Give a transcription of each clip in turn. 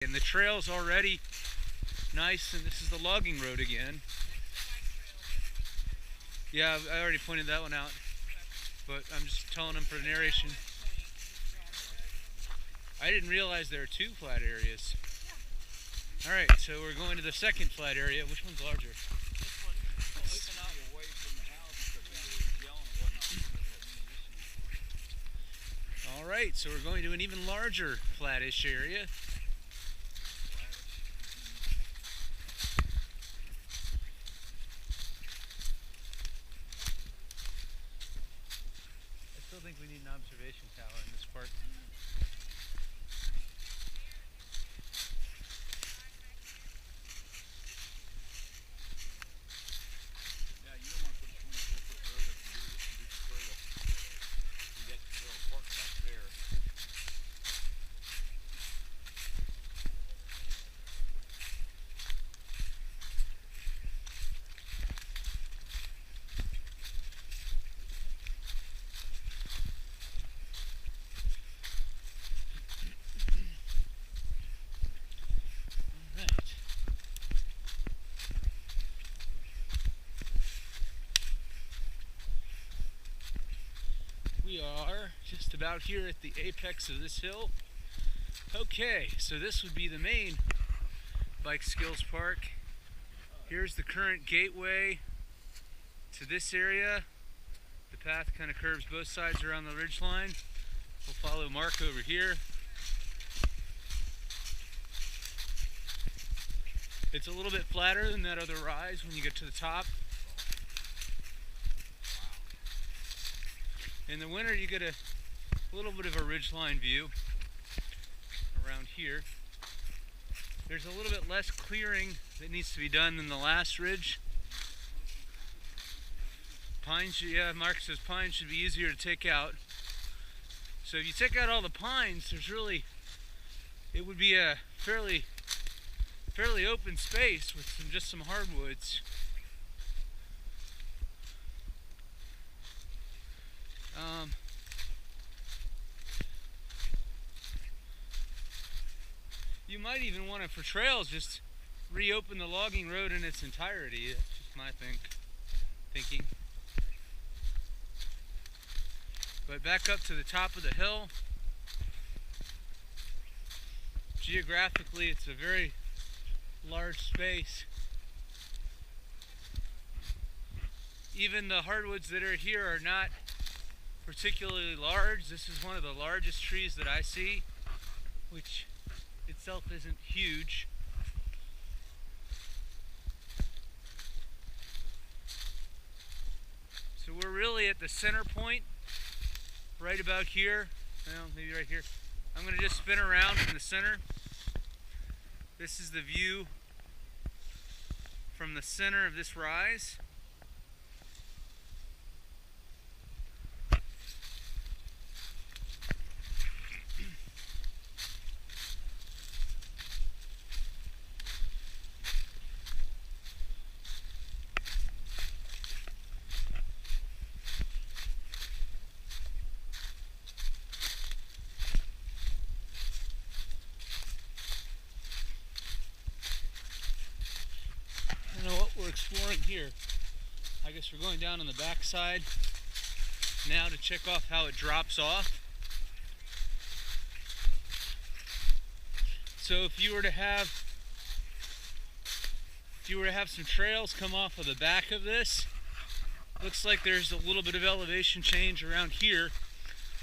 And the trail's already nice, and this is the logging road again. Yeah, I already pointed that one out, but I'm just telling them for the narration. I didn't realize there are two flat areas. Alright, so we're going to the second flat area. Which one's larger? This one. Away from the house because we were yelling and whatnot. Alright, so we're going to an even larger flattish area. I still think we need an observation tower in this part. We are just about here at the apex of this hill. Okay, so this would be the main Bike Skills Park. Here's the current gateway to this area. The path kind of curves both sides around the ridgeline. We'll follow Mark over here. It's a little bit flatter than that other rise when you get to the top. In the winter you get a little bit of a ridgeline view around here. There's a little bit less clearing that needs to be done than the last ridge. Pines, yeah, Mark says pines should be easier to take out. So if you take out all the pines, there's really, it would be a fairly open space with just some hardwoods. You might even want to, for trails, just reopen the logging road in its entirety. That's just my thinking. But back up to the top of the hill. Geographically, it's a very large space. Even the hardwoods that are here are not particularly large. This is one of the largest trees that I see, which itself isn't huge. So we're really at the center point, right about here. Well, maybe right here. I'm going to just spin around from the center. This is the view from the center of this rise. Exploring here. I guess we're going down on the back side now to check off how it drops off. So if you were to have some trails come off of the back of this, looks like there's a little bit of elevation change around here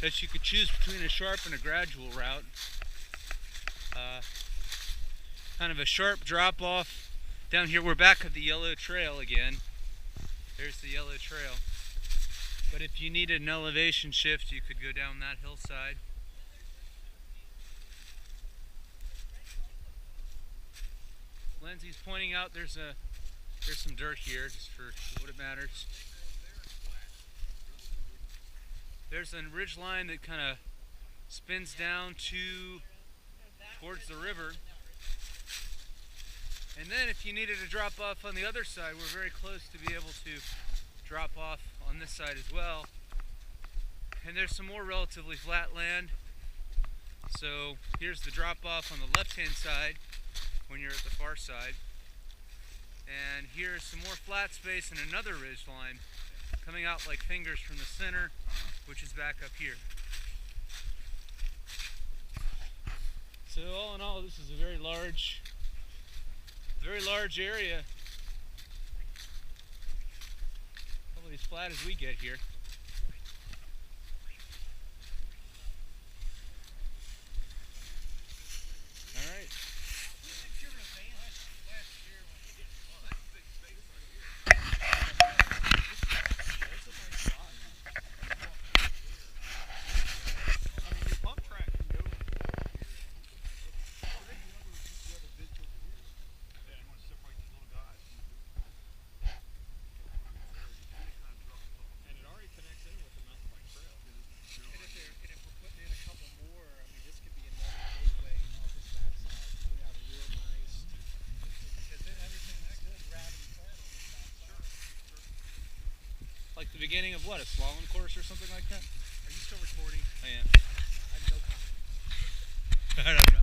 that you could choose between a sharp and a gradual route. Kind of a sharp drop off. Down here, we're back at the yellow trail again. There's the yellow trail. But if you needed an elevation shift, you could go down that hillside. Lindsay's pointing out there's some dirt here, just for what it matters. There's a ridge line that kind of spins down towards the river. And then if you needed to drop off on the other side, we're very close to be able to drop off on this side as well. And there's some more relatively flat land So here's the drop off on the left hand side when you're at the far side. And here's some more flat space and another ridge line coming out like fingers from the center, which is back up here. So all in all, this is a very large area. Probably as flat as we get here. All right. Like the beginning of what, a slalom course or something like that? Are you still recording? I am. I have no comment. I don't know.